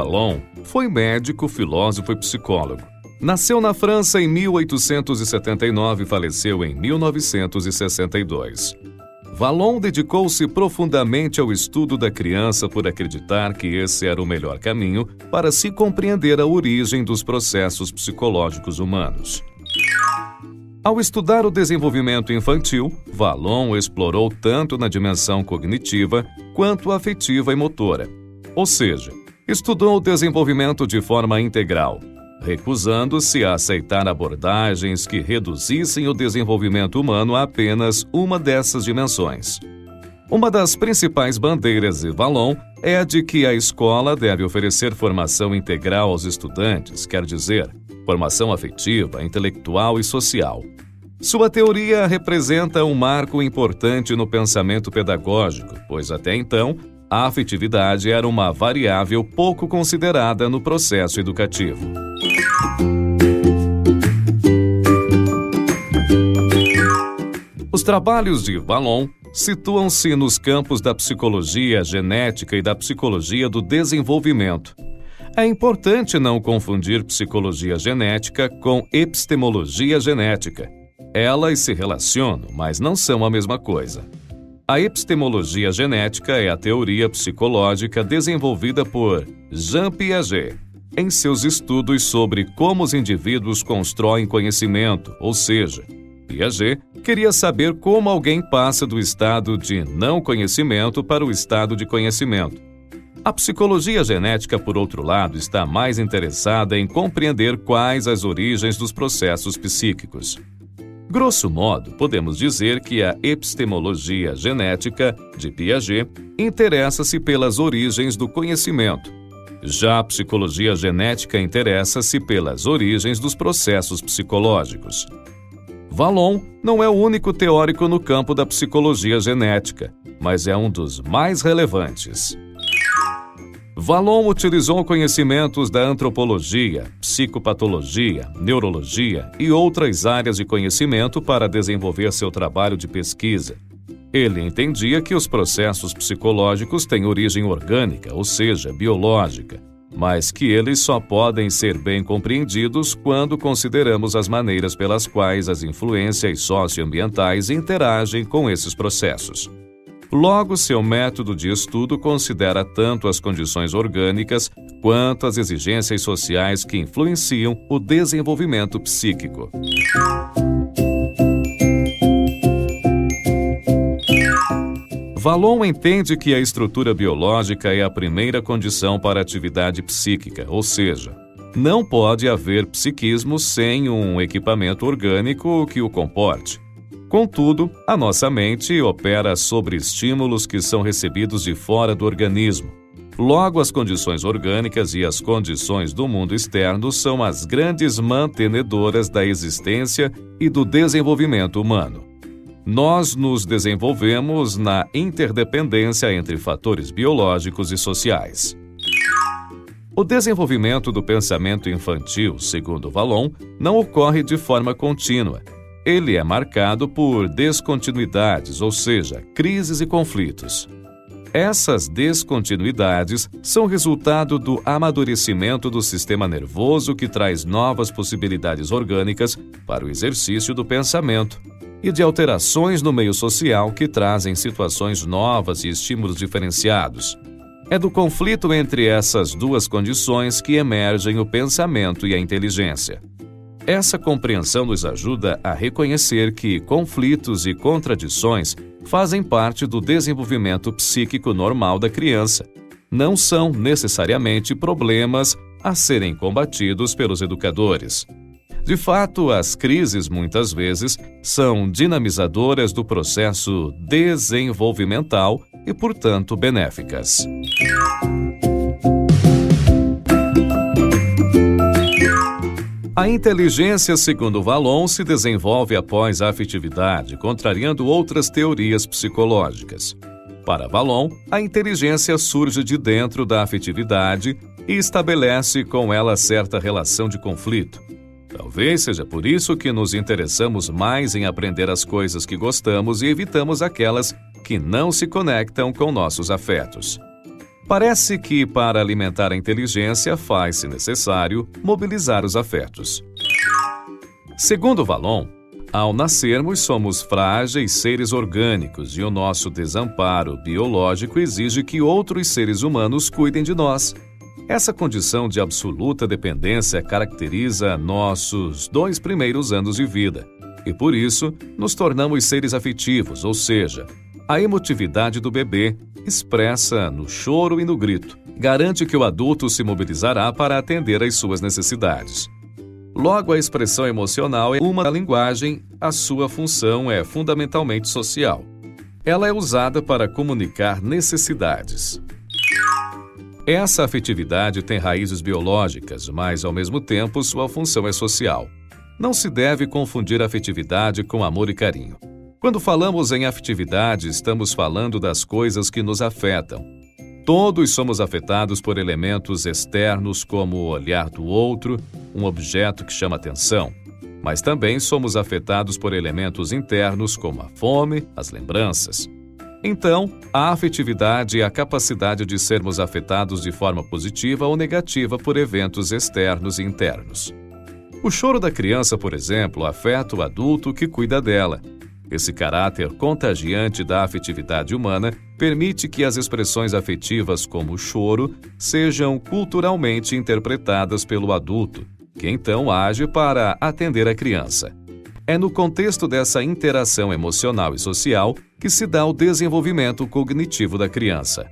Vallon foi médico, filósofo e psicólogo. Nasceu na França em 1879 e faleceu em 1962. Vallon dedicou-se profundamente ao estudo da criança por acreditar que esse era o melhor caminho para se compreender a origem dos processos psicológicos humanos. Ao estudar o desenvolvimento infantil, Vallon explorou tanto na dimensão cognitiva quanto afetiva e motora. Ou seja, estudou o desenvolvimento de forma integral, recusando-se a aceitar abordagens que reduzissem o desenvolvimento humano a apenas uma dessas dimensões. Uma das principais bandeiras de Vallon é a de que a escola deve oferecer formação integral aos estudantes, quer dizer, formação afetiva, intelectual e social. Sua teoria representa um marco importante no pensamento pedagógico, pois até então, a afetividade era uma variável pouco considerada no processo educativo. Os trabalhos de Vallon situam-se nos campos da psicologia genética e da psicologia do desenvolvimento. É importante não confundir psicologia genética com epistemologia genética. Elas se relacionam, mas não são a mesma coisa. A epistemologia genética é a teoria psicológica desenvolvida por Jean Piaget em seus estudos sobre como os indivíduos constroem conhecimento, ou seja, Piaget queria saber como alguém passa do estado de não conhecimento para o estado de conhecimento. A psicologia genética, por outro lado, está mais interessada em compreender quais as origens dos processos psíquicos. Grosso modo, podemos dizer que a epistemologia genética de Piaget interessa-se pelas origens do conhecimento. Já a psicologia genética interessa-se pelas origens dos processos psicológicos. Vallon não é o único teórico no campo da psicologia genética, mas é um dos mais relevantes. Vallon utilizou conhecimentos da antropologia, psicopatologia, neurologia e outras áreas de conhecimento para desenvolver seu trabalho de pesquisa. Ele entendia que os processos psicológicos têm origem orgânica, ou seja, biológica, mas que eles só podem ser bem compreendidos quando consideramos as maneiras pelas quais as influências socioambientais interagem com esses processos. Logo, seu método de estudo considera tanto as condições orgânicas quanto as exigências sociais que influenciam o desenvolvimento psíquico. Vallon entende que a estrutura biológica é a primeira condição para a atividade psíquica, ou seja, não pode haver psiquismo sem um equipamento orgânico que o comporte. Contudo, a nossa mente opera sobre estímulos que são recebidos de fora do organismo. Logo, as condições orgânicas e as condições do mundo externo são as grandes mantenedoras da existência e do desenvolvimento humano. Nós nos desenvolvemos na interdependência entre fatores biológicos e sociais. O desenvolvimento do pensamento infantil, segundo Vallon, não ocorre de forma contínua. Ele é marcado por descontinuidades, ou seja, crises e conflitos. Essas descontinuidades são resultado do amadurecimento do sistema nervoso que traz novas possibilidades orgânicas para o exercício do pensamento e de alterações no meio social que trazem situações novas e estímulos diferenciados. É do conflito entre essas duas condições que emergem o pensamento e a inteligência. Essa compreensão nos ajuda a reconhecer que conflitos e contradições fazem parte do desenvolvimento psíquico normal da criança. Não são necessariamente problemas a serem combatidos pelos educadores. De fato, as crises muitas vezes são dinamizadoras do processo desenvolvimental e, portanto, benéficas. A inteligência, segundo Vallon, se desenvolve após a afetividade, contrariando outras teorias psicológicas. Para Vallon, a inteligência surge de dentro da afetividade e estabelece com ela certa relação de conflito. Talvez seja por isso que nos interessamos mais em aprender as coisas que gostamos e evitamos aquelas que não se conectam com nossos afetos. Parece que, para alimentar a inteligência, faz-se necessário mobilizar os afetos. Segundo Vallon, ao nascermos, somos frágeis seres orgânicos e o nosso desamparo biológico exige que outros seres humanos cuidem de nós. Essa condição de absoluta dependência caracteriza nossos 2 primeiros anos de vida, e por isso nos tornamos seres afetivos, ou seja, a emotividade do bebê, expressa no choro e no grito, garante que o adulto se mobilizará para atender às suas necessidades. Logo, a expressão emocional é uma da linguagem, a sua função é fundamentalmente social. Ela é usada para comunicar necessidades. Essa afetividade tem raízes biológicas, mas, ao mesmo tempo, sua função é social. Não se deve confundir afetividade com amor e carinho. Quando falamos em afetividade, estamos falando das coisas que nos afetam. Todos somos afetados por elementos externos como o olhar do outro, um objeto que chama atenção. Mas também somos afetados por elementos internos como a fome, as lembranças. Então, a afetividade é a capacidade de sermos afetados de forma positiva ou negativa por eventos externos e internos. O choro da criança, por exemplo, afeta o adulto que cuida dela. Esse caráter contagiante da afetividade humana permite que as expressões afetivas como o choro sejam culturalmente interpretadas pelo adulto, que então age para atender a criança. É no contexto dessa interação emocional e social que se dá o desenvolvimento cognitivo da criança.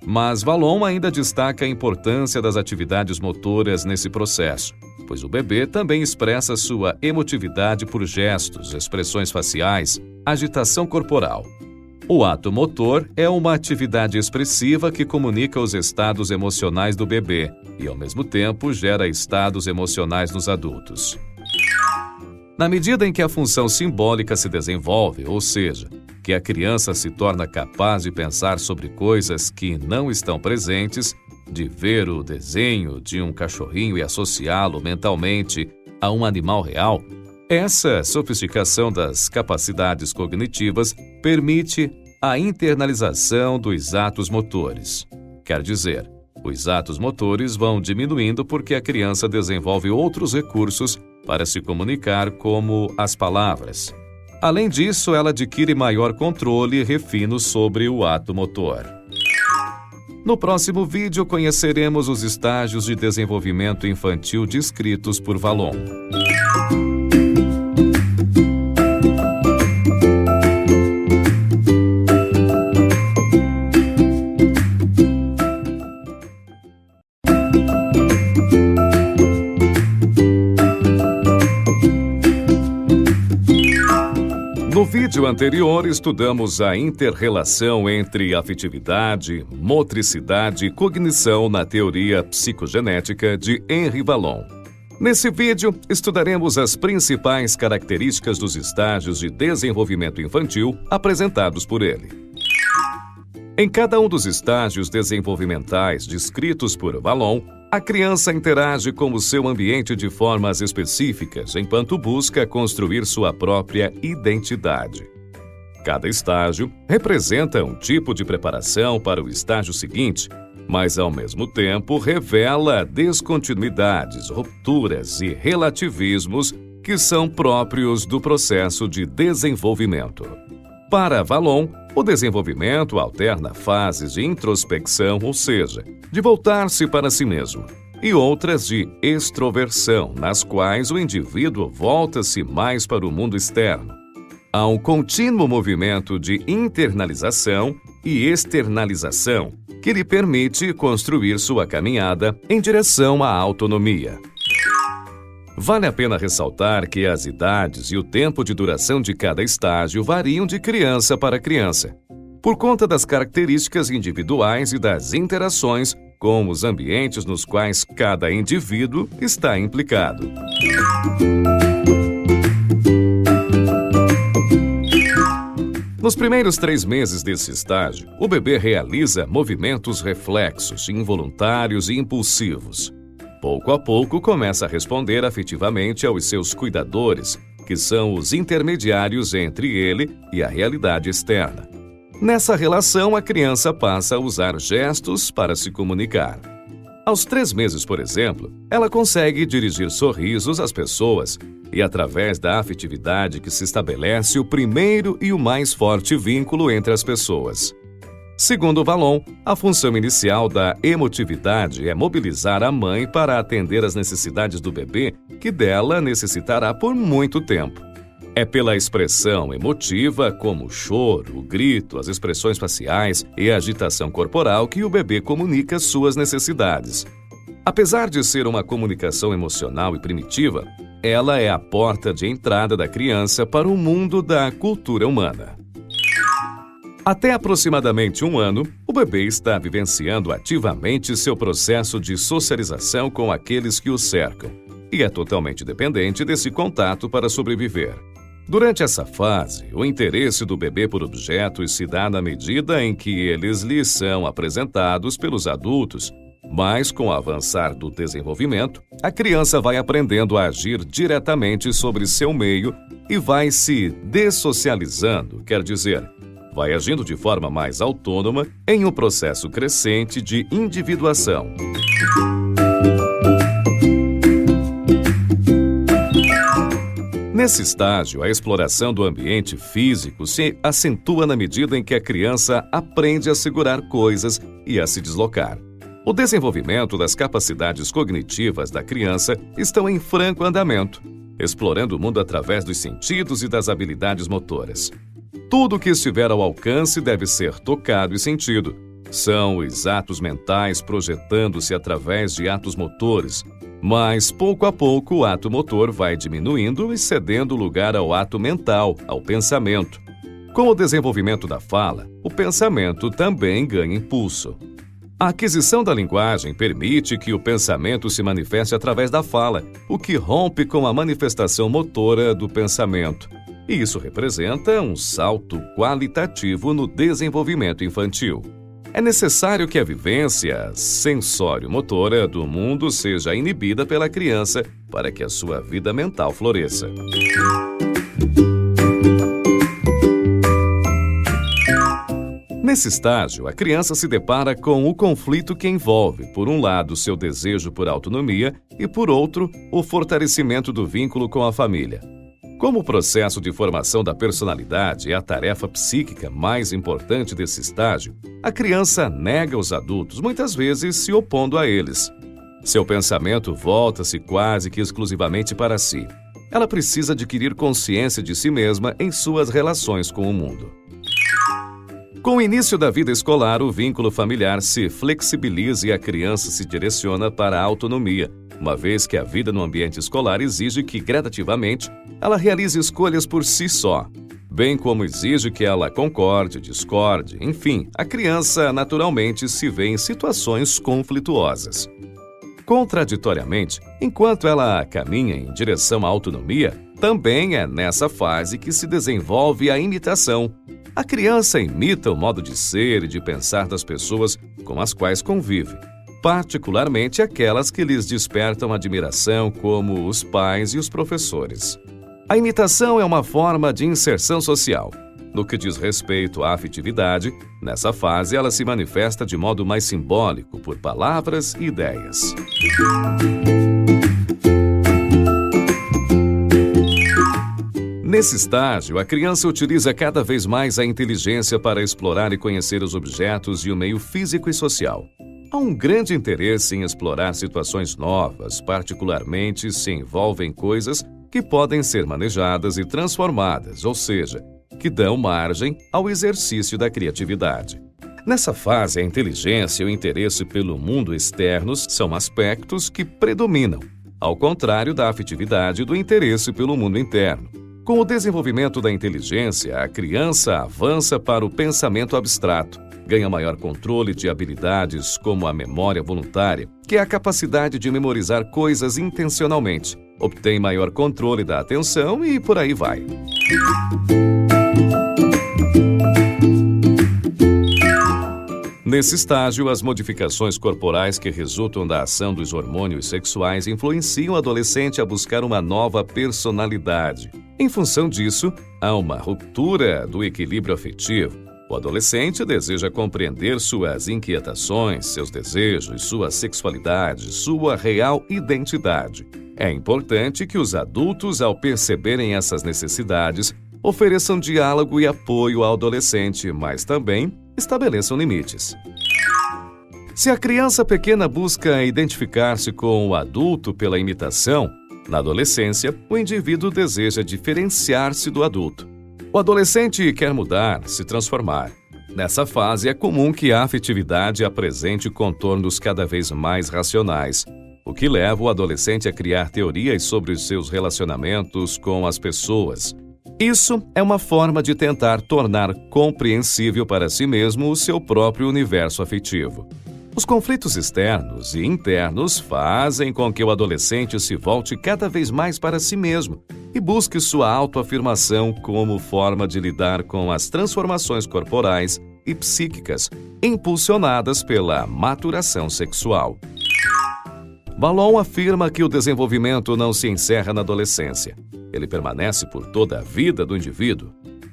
Mas Vallon ainda destaca a importância das atividades motoras nesse processo, pois o bebê também expressa sua emotividade por gestos, expressões faciais, agitação corporal. O ato motor é uma atividade expressiva que comunica os estados emocionais do bebê e, ao mesmo tempo, gera estados emocionais nos adultos. Na medida em que a função simbólica se desenvolve, ou seja, que a criança se torna capaz de pensar sobre coisas que não estão presentes, de ver o desenho de um cachorrinho e associá-lo mentalmente a um animal real, essa sofisticação das capacidades cognitivas permite a internalização dos atos motores. Quer dizer, os atos motores vão diminuindo porque a criança desenvolve outros recursos para se comunicar, como as palavras. Além disso, ela adquire maior controle e refino sobre o ato motor. No próximo vídeo, conheceremos os estágios de desenvolvimento infantil descritos por Vallon. No vídeo anterior, estudamos a inter-relação entre afetividade, motricidade e cognição na teoria psicogenética de Henri Vallon. Nesse vídeo, estudaremos as principais características dos estágios de desenvolvimento infantil apresentados por ele. Em cada um dos estágios desenvolvimentais descritos por Vallon, a criança interage com o seu ambiente de formas específicas, enquanto busca construir sua própria identidade. Cada estágio representa um tipo de preparação para o estágio seguinte, mas ao mesmo tempo revela descontinuidades, rupturas e relativismos que são próprios do processo de desenvolvimento. Para Vallon, o desenvolvimento alterna fases de introspecção, ou seja, de voltar-se para si mesmo, e outras de extroversão, nas quais o indivíduo volta-se mais para o mundo externo. Há um contínuo movimento de internalização e externalização que lhe permite construir sua caminhada em direção à autonomia. Vale a pena ressaltar que as idades e o tempo de duração de cada estágio variam de criança para criança, por conta das características individuais e das interações com os ambientes nos quais cada indivíduo está implicado. Nos primeiros 3 meses desse estágio, o bebê realiza movimentos reflexos, involuntários e impulsivos. Pouco a pouco, começa a responder afetivamente aos seus cuidadores, que são os intermediários entre ele e a realidade externa. Nessa relação, a criança passa a usar gestos para se comunicar. Aos 3 meses, por exemplo, ela consegue dirigir sorrisos às pessoas e, através da afetividade que se estabelece o primeiro e o mais forte vínculo entre as pessoas. Segundo Vallon, a função inicial da emotividade é mobilizar a mãe para atender às necessidades do bebê, que dela necessitará por muito tempo. É pela expressão emotiva, como o choro, o grito, as expressões faciais e a agitação corporal, que o bebê comunica suas necessidades. Apesar de ser uma comunicação emocional e primitiva, ela é a porta de entrada da criança para o mundo da cultura humana. Até aproximadamente 1 ano, o bebê está vivenciando ativamente seu processo de socialização com aqueles que o cercam e é totalmente dependente desse contato para sobreviver. Durante essa fase, o interesse do bebê por objetos se dá na medida em que eles lhe são apresentados pelos adultos, mas com o avançar do desenvolvimento, a criança vai aprendendo a agir diretamente sobre seu meio e vai se dessocializando, quer dizer, vai agindo de forma mais autônoma em um processo crescente de individuação. Nesse estágio, a exploração do ambiente físico se acentua na medida em que a criança aprende a segurar coisas e a se deslocar. O desenvolvimento das capacidades cognitivas da criança estão em franco andamento, explorando o mundo através dos sentidos e das habilidades motoras. Tudo que estiver ao alcance deve ser tocado e sentido. São os atos mentais projetando-se através de atos motores, mas pouco a pouco o ato motor vai diminuindo e cedendo lugar ao ato mental, ao pensamento. Com o desenvolvimento da fala, o pensamento também ganha impulso. A aquisição da linguagem permite que o pensamento se manifeste através da fala, o que rompe com a manifestação motora do pensamento. E isso representa um salto qualitativo no desenvolvimento infantil. É necessário que a vivência sensório-motora do mundo seja inibida pela criança para que a sua vida mental floresça. Nesse estágio, a criança se depara com o conflito que envolve, por um lado, seu desejo por autonomia e, por outro, o fortalecimento do vínculo com a família. Como o processo de formação da personalidade é a tarefa psíquica mais importante desse estágio, a criança nega os adultos, muitas vezes se opondo a eles. Seu pensamento volta-se quase que exclusivamente para si. Ela precisa adquirir consciência de si mesma em suas relações com o mundo. Com o início da vida escolar, o vínculo familiar se flexibiliza e a criança se direciona para a autonomia, uma vez que a vida no ambiente escolar exige que, gradativamente, ela realize escolhas por si só, bem como exige que ela concorde, discorde, enfim, a criança naturalmente se vê em situações conflituosas. Contraditoriamente, enquanto ela caminha em direção à autonomia, também é nessa fase que se desenvolve a imitação. A criança imita o modo de ser e de pensar das pessoas com as quais convive, particularmente aquelas que lhes despertam admiração, como os pais e os professores. A imitação é uma forma de inserção social. No que diz respeito à afetividade, nessa fase ela se manifesta de modo mais simbólico, por palavras e ideias. Nesse estágio, a criança utiliza cada vez mais a inteligência para explorar e conhecer os objetos e o meio físico e social. Há um grande interesse em explorar situações novas, particularmente se envolvem coisas que podem ser manejadas e transformadas, ou seja, que dão margem ao exercício da criatividade. Nessa fase, a inteligência e o interesse pelo mundo externos são aspectos que predominam, ao contrário da afetividade e do interesse pelo mundo interno. Com o desenvolvimento da inteligência, a criança avança para o pensamento abstrato, ganha maior controle de habilidades como a memória voluntária, que é a capacidade de memorizar coisas intencionalmente, obtém maior controle da atenção e por aí vai. Nesse estágio, as modificações corporais que resultam da ação dos hormônios sexuais influenciam o adolescente a buscar uma nova personalidade. Em função disso, há uma ruptura do equilíbrio afetivo O adolescente deseja compreender suas inquietações, seus desejos, sua sexualidade, sua real identidade. É importante que os adultos, ao perceberem essas necessidades, ofereçam diálogo e apoio ao adolescente, mas também estabeleçam limites. Se a criança pequena busca identificar-se com o adulto pela imitação, na adolescência, o indivíduo deseja diferenciar-se do adulto. O adolescente quer mudar, se transformar. Nessa fase, é comum que a afetividade apresente contornos cada vez mais racionais, o que leva o adolescente a criar teorias sobre os seus relacionamentos com as pessoas. Isso é uma forma de tentar tornar compreensível para si mesmo o seu próprio universo afetivo. Os conflitos externos e internos fazem com que o adolescente se volte cada vez mais para si mesmo e busque sua autoafirmação como forma de lidar com as transformações corporais e psíquicas impulsionadas pela maturação sexual. Vallon afirma que o desenvolvimento não se encerra na adolescência. Ele permanece por toda a vida do indivíduo.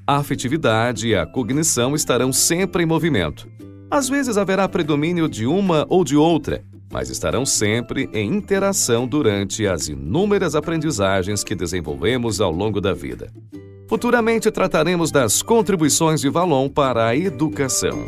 A afetividade e a cognição estarão sempre em movimento. Às vezes haverá predomínio de uma ou de outra, mas estarão sempre em interação durante as inúmeras aprendizagens que desenvolvemos ao longo da vida. Futuramente trataremos das contribuições de Vallon para a educação.